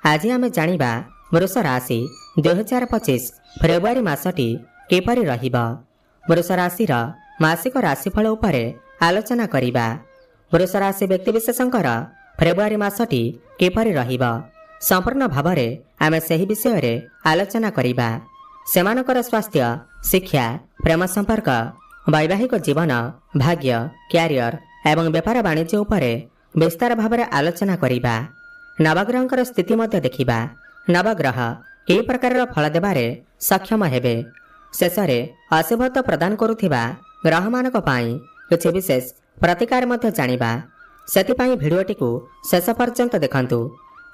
आज आमे जानिबा वृष राशि 2025 फेब्रुआरी मासटी किपरि रहिबा। वृष राशिर मासिक राशिफल उपरे आलोचना करिबा। वृष राशि व्यक्तिविशेषंकर फेब्रुआरी मासटी किपरि रहिबा संपूर्ण भावरे आमे सही विषय रे आलोचना करिबा। सेमानकर स्वास्थ्य, शिक्षा, प्रेम संपर्क, वैवाहिक जीवन, भाग्य, क्यारियर एवं व्यापार वाणिज्य उपरे विस्तार भावरे आलोचना करिबा। नवग्रहंकर स्थिति मध्य देखिबा। नवग्रह कि प्रकार फल देबारे सक्षम हेबे। शेषरे अशुभत्व प्रदान करुथिबा ग्रहमानक पई किछि विशेष प्रतिकार मध्य जानिबा। सेतिपई भिडियोटिकु शेष पर्यंत देखंतु।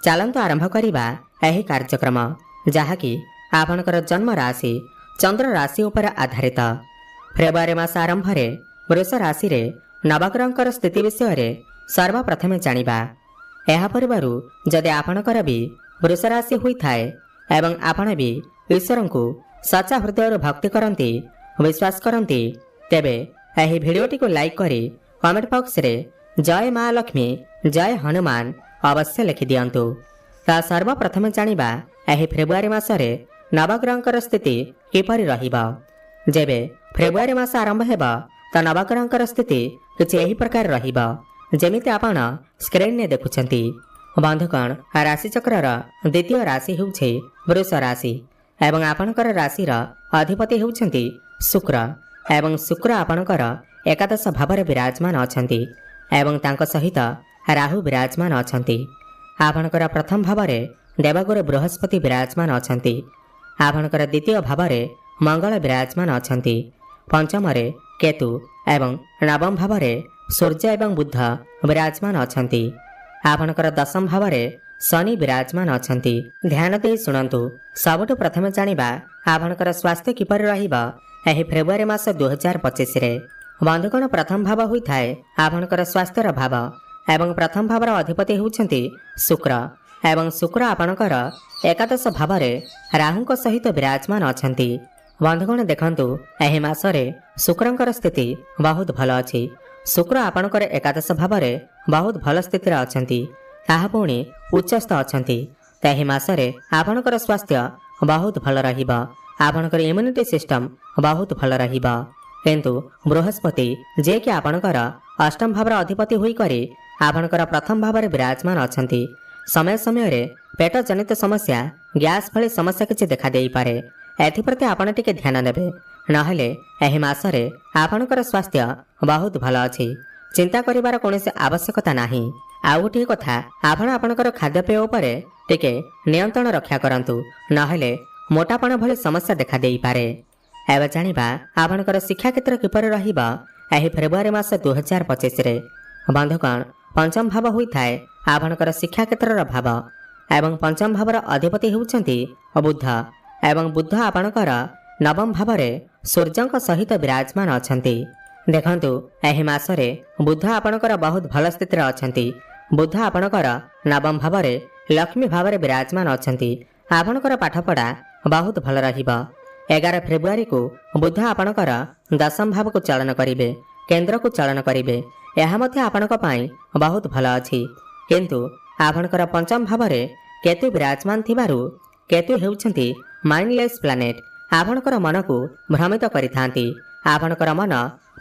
चलंतु आरंभ करिबा एही कार्यक्रम जहाँकि आपणकर जन्म राशि चंद्र राशि उपर आधारित। फेब्रुआरी मास आरंभ रे वृष राशि रे नवग्रहंकर स्थिति विषय रे सर्वप्रथमे जानिबा। एहा परिवारु जदि आपणकर भी वृष राशि होई थाए एवं आपण भी ईश्वरंकु सच्चा हृदय भक्ति करंती, विश्वास करंती, तेबे एही भिडियोटिकु लाइक करी कमेंट बॉक्स रे जय मां लक्ष्मी, जय हनुमान अवश्य लिखि दियंतु। ता सर्वप्रथमे जानिबा एही फेब्रुआरी मासरे नवग्रहंकर स्थिति किपरि रहिबा। जेबे फेब्रुआरी मास आरंभ हेबा ता नवग्रहंकर स्थिति किछि एही प्रकार रहिबा जेमिति आपण स्क्रीन ने देखुछंती। बंधुगण, राशि चक्रर द्वितीय राशि हेउछे वृष राशि एवं आपणकर राशिर अधिपति हेउछंती शुक्र एवं शुक्र आपणकर एकादश भावरे विराजमान अछंती एवं तांको सहित राहु विराजमान अछंती। आपणकर प्रथम भावरे देवगुरु बृहस्पति विराजमान अछंती। आपणकर द्वितीय भावरे मंगल विराजमान अछंती। पंचमरे केतु एवं नवम भावरे सूर्य एवं बुध विराजमान अछंती। आपणकर दशम भावरे शनि विराजमान अछंती। ध्यान दे सुनंतु। सबुठु प्रथमे जानिबा आपणकर स्वास्थ्य किपरि रहिबा एही फेब्रुआरी मास 2025 रे। बंधुगण, प्रथम भाव होई थाए आपणकर स्वास्थ्यर भाव एवं प्रथम भावर अधिपति हेउछंती शुक्र एवं शुक्र आपणकर एकादश भावरे राहुंक सहित विराजमान अछंती। बंधुगण देखंतु, एही मासरे शुक्रंकर स्थिति बहुत भल अछि। शुक्र आपणकर एकादश भावरे बहुत भल स्थिति रे अछंती। ताहा पुणी उच्चस्थ अछंती। एही मासरे आपणकर स्वास्थ्य बहुत भल रहिबा। आपणकर इम्यूनिटी सिस्टम बहुत भल रहिबा। किंतु बृहस्पति जे कि आपणकर अष्टम भावर अधिपति होई करी आपणकर प्रथम भावरे विराजमान अछंती। समय समय रे पेट जनित समस्या, गैस भली समस्या किछि देखा देई पारे। एथिप्रति आपण टिके ध्यान देबे, नहेले एही मासरे आपणकर स्वास्थ्य बहुत भल अछि। चिंता करिवार कोनोसी आवश्यकता नाही। आउ गोटे कथा, आपण आपणकर खाद्यपेय उपरे टिके नियंत्रण रक्षा करंतु, नहेले मोटापण भली समस्या देखा देई पारे। एबे जानिबा आपणकर शिक्षा क्षेत्र किपरि रहिबा एही फेब्रुआरी मास 2025 रे। बंधुगण, पंचम भाव होई थाए आपणकर शिक्षा क्षेत्रर भाव एवं पंचम भावर अधिपति हेउछंती बुध एवं बुध आपणकर नवम भावरे सूर्यंक सहित विराजमान अछंती। देखंतु, एही मासरे बुध आपणकर बहुत भल स्थिति रे अछंती। बुध आपणकर नवम भावरे लक्ष्मी भावरे विराजमान अछंती। आपणकर पाठपढ़ा बहुत भल रहिबा। 11 फेब्रुआरी को बुध आपणकर दशम भाव को चलन करिवे, केंद्र को चलन करिवे। यह मध्य आपणक पई बहुत भल अछि। किंतु आपणकर पंचम भावरे केतु विराजमान थिबारु केतु हेउछंती माइंडलेस प्लानेट। आपणकर मन को भ्रमित करिथांती। आपणकर मन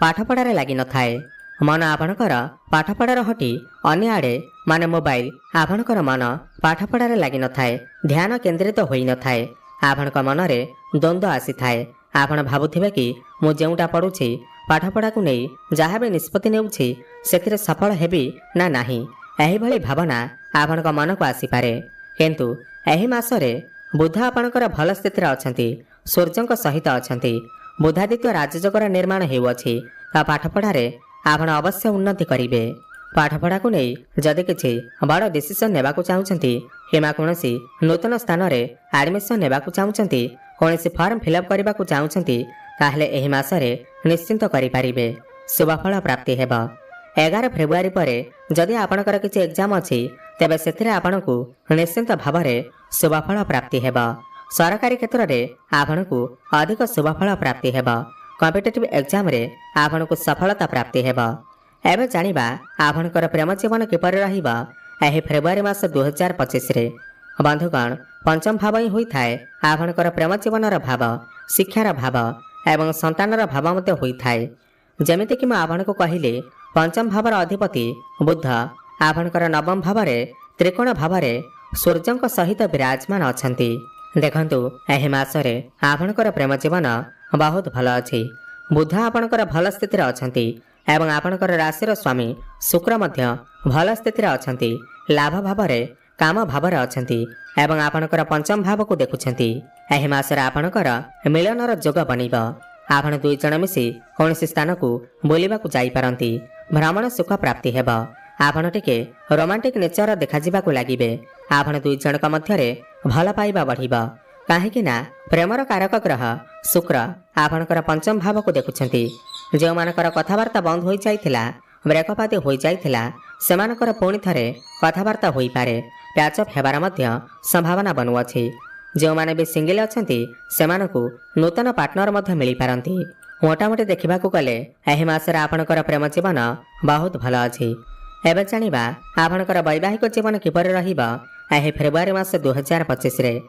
पाठपढ़ारे लागि न थाए। मन आपणकर पाठपढ़ार हटी अन्य आड़े माने मोबाइल। आपणकर मन पाठपढ़ारे लागि न थाए, ध्यान केंद्रित होई न थाए। आपणक मनरे द्वंद्व आसी थाए। आपण भाबुथिबे कि मु जेउटा पढुछि पाठपढ़ा को नहीं जहाँ भी निष्पत्ति नेउछि सेथिरे सफल हेबी ना नाही, एही भली भावना आपणक मन को आसीपारे। किंतु एही मासरे बुध आपणकर भल स्थिति रे अछंती, सूर्यंक सहित अछंती। बुधादित्य राजयोगर निर्माण हेउअछि। ता पाठपढ़ारे आपण अवश्य उन्नति करिवे। पाठपढ़ा को नहीं जदि किछि बड़ डिसिजन नेबाकु चाहुछंती किमा कोनोसी नूतन स्थान रे एडमिशन नेबाकु चाहुछंती, कोनोसी फॉर्म फिलअप करबाकु चाहुछंती, ताहले एही मासरे निश्चिंत करि पारिबे। शुभफल प्राप्ति हेबा। 11 फेब्रुआरी परे जदि आपणकर किछि एग्जाम अछि तेबे सेथिरे आपणकु निश्चिंत भावरे शुभफल प्राप्ति हेबा। सरकारी क्षेत्र रे आपणकु अधिक शुभफल प्राप्ति हेबा। कॉम्पिटिटिव एग्जाम रे आपणकु सफलता प्राप्ति हेबा। एबे जानिबा आपणकर प्रेम जीवन किपरि रहिबा एही फेब्रुआरी मास 2025 रे। बंधुगण पंचम भाव ही होता है आपणकर प्रेम जीवनर भाव, शिक्षार भाव एवं संतानर भाव मध्य होता है। जमिति कि आपण को कहले पंचम भावर अधिपति बुध आपणकर नवम भाव त्रिकोण भाव सूर्य सहित विराजमान अच्छा। देखु यह मासरे आपणकर प्रेम जीवन बहुत भल अच्छी। बुध आपणकर भल स्थिति अच्छा एवं आपणकर राशि स्वामी शुक्र मध्य भल स्थिति अच्छा, लाभ भाव काम भाव अच्छा एवं आपणकर पंचम भाव को देखुंट। यह मासरे आपणकर मिलनर जोग बनब। आपण दुई जन मिसी कौन स्थान को बुलवाक जापारती, भ्रमण सुख प्राप्ति हेब। आपण टिके रोमांटिक नेचर देखा लगे। आपण दुई जनक मध्य भल पाइबा बढ़िब। कहीं प्रेमर कारक ग्रह शुक्र आपणकर पंचम भाव को देखुंट। जो मानकर कथबार्ता बंद हो जाइथिला, ब्रेकअप आदि हो जाइथिला, सेमानकर पुणी थरे कथबार्ता हो पारे, प्याचअप हेबार मध्य संभावना बनुअछि। जो माने भी सिंगल अछंती सेमानकु नूतन पार्टनर मध्य मिली पारंती। मोटामोटी देखिबाकू गले एही मासरे आपणकर प्रेम जीवन बहुत भल अछि। एबे जानिबा आपणकर वैवाहिक जीवन किपरि रहिबा एही फेब्रुआरी मास 2025 रे।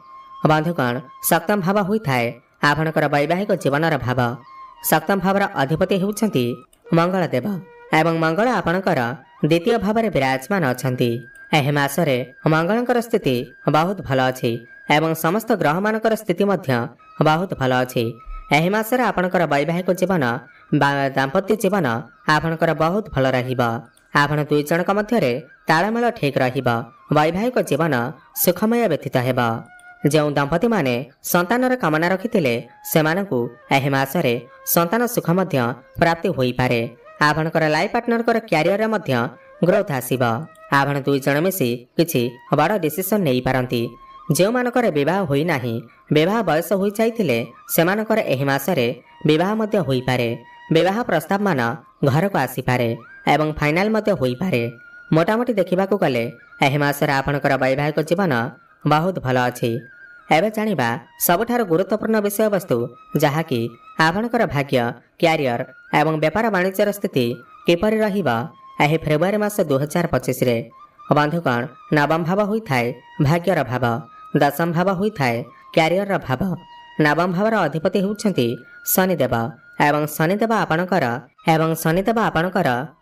बंधुगण सप्तम भाव होइथाय आपणकर वैवाहिक जीवनर भाव। सप्तम भावर अधिपति हेउछंती मंगल देव एवं मंगल आपणकर द्वितीय भाव विराजमान अछंती। एही मासरे मंगलकर स्थिति बहुत भल अछि एवं समस्त ग्रह मानकर स्थिति मध्य बहुत भल अछि। एही मासरे आपणकर वैवाहिक जीवन दाम्पत्य जीवन आपणकर बहुत भल रहिब। आपण दुई जनक मध्य तालमेल ठीक रहिब। वैवाहिक जीवन सुखमय व्यतीत हेब। जो दंपति माने संतानर कामना रखिथिले सेमानकु एही मासरे संतान सुख मध्य प्राप्ति होई पारे। आपणकर लाइफ पार्टनरकर क्यारियर मध्य ग्रोथ आसीब। आपण दुई जन मिसी किछि बड़ डिसिजन नै पारंती। जो मानकर विवाह होई नाही, विवाह बयस होई जाइथिले सेमानकर एही मासरे विवाह मध्य होई पारे। विवाह प्रस्ताव मान घर को आसी पारे एवं फाइनल मध्य होई पारे। मोटामोटी देखिबाकू गले एही मासरे आपणकर वैवाहिक जीवन बहुत भल अछि। एबे जानिबा सबठार गुरुत्वपूर्ण विषय वस्तु जहाँकि आपणकर भाग्य, क्यारियर एवं व्यापार वाणिज्यर स्थिति किपरि रहिबा एही फेब्रुआरी मास 2025 रे। बंधुगण नवम भाव होइथाय भाग्यर भाव, दशम भाव होइथाय क्यारियर भाव। नवम भावर अधिपति हेउछंती शनिदेव एवं शनिदेव आपणकर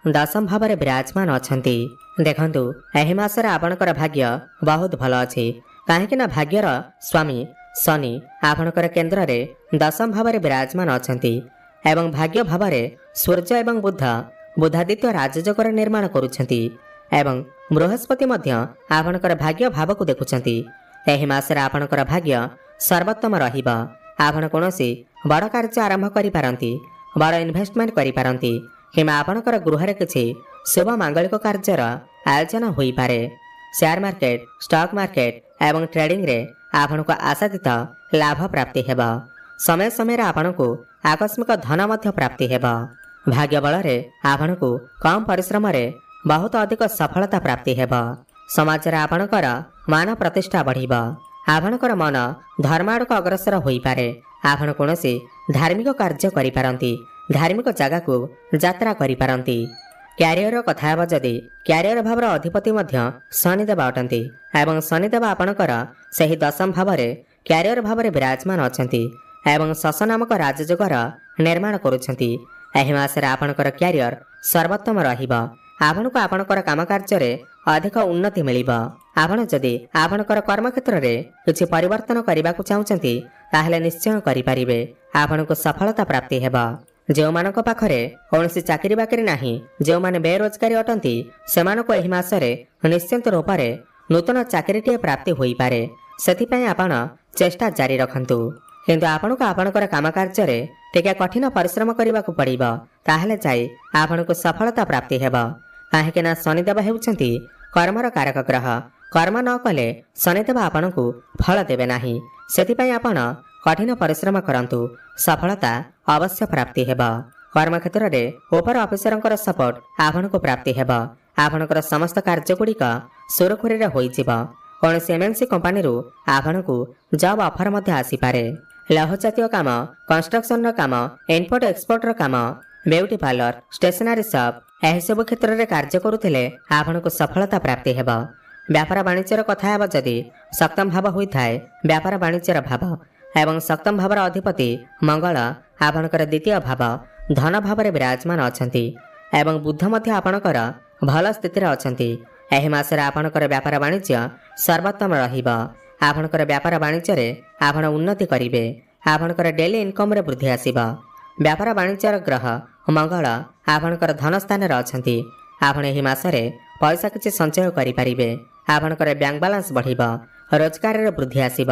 दशम भाव विराजमान अछंती। देखंतु एही मासरे आपणकर भाग्य बहुत भल अछि। कहीं भाग्यर स्वामी शनि आपणकर केन्द्र रे दशम भाव विराजमान अछंती एवं भाग्य भाव सूर्य एवं बुधादित्य राजयोगर निर्माण करुछंती एवं बृहस्पति मध्य आपणकर भाग्य भाव को देखुछंती। एही मासरे आपणकर भाग्य सर्वोत्तम रहिब। आपण कोनोसी बड़ कार्य आरंभ करि पारंती, बड़ इन्वेस्टमेंट करि पारंती किंबा आपणकर गृहरे किछि शुभ मांगलिक कार्यर आयोजन होई पारे। शेयर मार्केट, स्टॉक मार्केट एवं ट्रेडिंग रे आपनको आशातीत लाभ प्राप्ति हेब। समय समय आपनको आकस्मिक धन मध्य प्राप्ति हेब। भाग्य बल आपनको कम परिश्रम रे बहुत अधिक सफलता प्राप्ति हेब। समाज रे आपणकर मान प्रतिष्ठा बढ़िब। आपणकर मन धर्म आड़क अग्रसर होई पारे। आपण कोनोसी धार्मिक कार्य करि पारंती, धार्मिक जगह को यात्रा करि पारंती। क्यारियर कथा हेबा जदि क्यारियर भावर अधिपति मध्य शनिदेव अटंती एवं शनिदेव आपणकर सही दशम भाव क्यारियर भाव विराजमान अछंती एवं शश नामक राजयोगर निर्माण करुछंती। एही मासरे आपणकर क्यारियर सर्वोत्तम रहिब। आपनको आपणकर काम कार्य अधिक उन्नति मिलिब। आपण जदि आपणकर कर्म क्षेत्र रे किछि परिवर्तन करिबाकू चाहुचंती ताहेले निश्चय करि परिबे। आपनको सफलता प्राप्ति हेब। जो मानक पाखरे कौनसी चाकरी बाकरी नाही, जो माने बेरोजगारी अटंती सेमानको एही मासरे निश्चित रूपरे नूतन चाकरीटीए प्राप्ति होई पारे। सेथिपई आपण चेष्टा जारी रखंतु। किंतु आपनको आपणकर काम कार्य टिके कठिन परिश्रम करबाकू पड़िब। ताहेले जाई आपनको सफलता प्राप्ति हेब। काहेकि ना शनिदेव हेउछंती कर्मर कारक ग्रह। कर्म न कले शनिदेव आपनको फल देबे नाही। सेथिपई आपण कठिन परिश्रम करंतु, सफलता अवश्य प्राप्ति हेब। कर्म क्षेत्र रे ओपर ऑफिसरंकर सपोर्ट आपनको प्राप्ति हेब। आपणकर समस्त कार्य गुड़िक सुरखुरी रे होई जिवो। कौनसी एमएनसी कंपनी रु आपनको जॉब ऑफर मध्य आसी पारे। लौह जातीय काम, कंस्ट्रक्शन काम, इम्पोर्ट एक्सपोर्ट काम, ब्यूटी पार्लर, स्टेशनरी शॉप एही सब क्षेत्र रे कार्य करुथिले आपनको सफलता प्राप्ति हेब। व्यापार वाणिज्यर कथा हेब जदि सप्तम भाव होइथाय व्यापार वाणिज्यर भाव एवं सप्तम भावर अधिपति मंगल आपणकर द्वितीय भाव धन भाव विराजमान अछंती एवं बुध मध्य आपणकर भल स्थिति अछंती। एहि मासरे आपणकर व्यापार वाणिज्य सर्वोत्तम रहिब। आपणकर व्यापार वाणिज्य आपण उन्नति करिवे। आपणकर डेली इनकम रे वृद्धि आसिब। व्यापार वाणिज्यर ग्रह मंगल आपणकर धन स्थान अछंती। आपण एहि मासरे पैसा किछि संचय करि परिबे। आपणकर बैंक बैलेंस बढ़िब। रोजगार रे वृद्धि आसिब।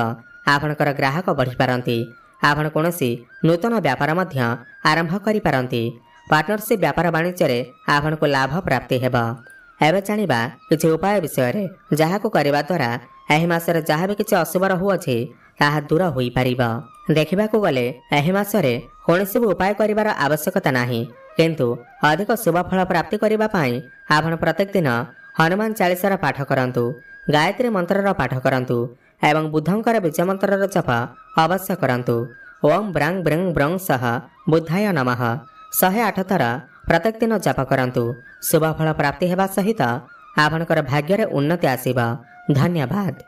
आपणकर ग्राहक बढ़ी पारंती। आपण कोनोसी नूतन व्यापार मध्य आरंभ करि पारंती। पार्टनरशिप व्यापार वाणिज्य रे आपण को लाभ प्राप्ति हेबा। एबे जानिबा किछि उपाय विषय रे जाहाको करिबा द्वारा एहि मासरे जहाँ भी किछि अशुभ रहुअछि ताहा दूर होई पारिबा। देखिबाकू गले एहि मासरे कोनोसी उपाय करिवार आवश्यकता नाही, किंतु अधिक शुभ फल प्राप्ति करिबा पई आपण प्रत्येक दिन हनुमान चालीसार पाठ करंतु, गायत्री मंत्रर पाठ करंतु एवं बुद्धंकर बीज मंत्रर जप अवश्य करंतु। ओम ब्रांग ब्रंग ब्रंग सह बुद्धाय नमः 108 थर प्रत्येक दिन जप करंतु। शुभ फल प्राप्ति हेबा सहित आपणकर भाग्य रे उन्नति आसीबा। धन्यवाद।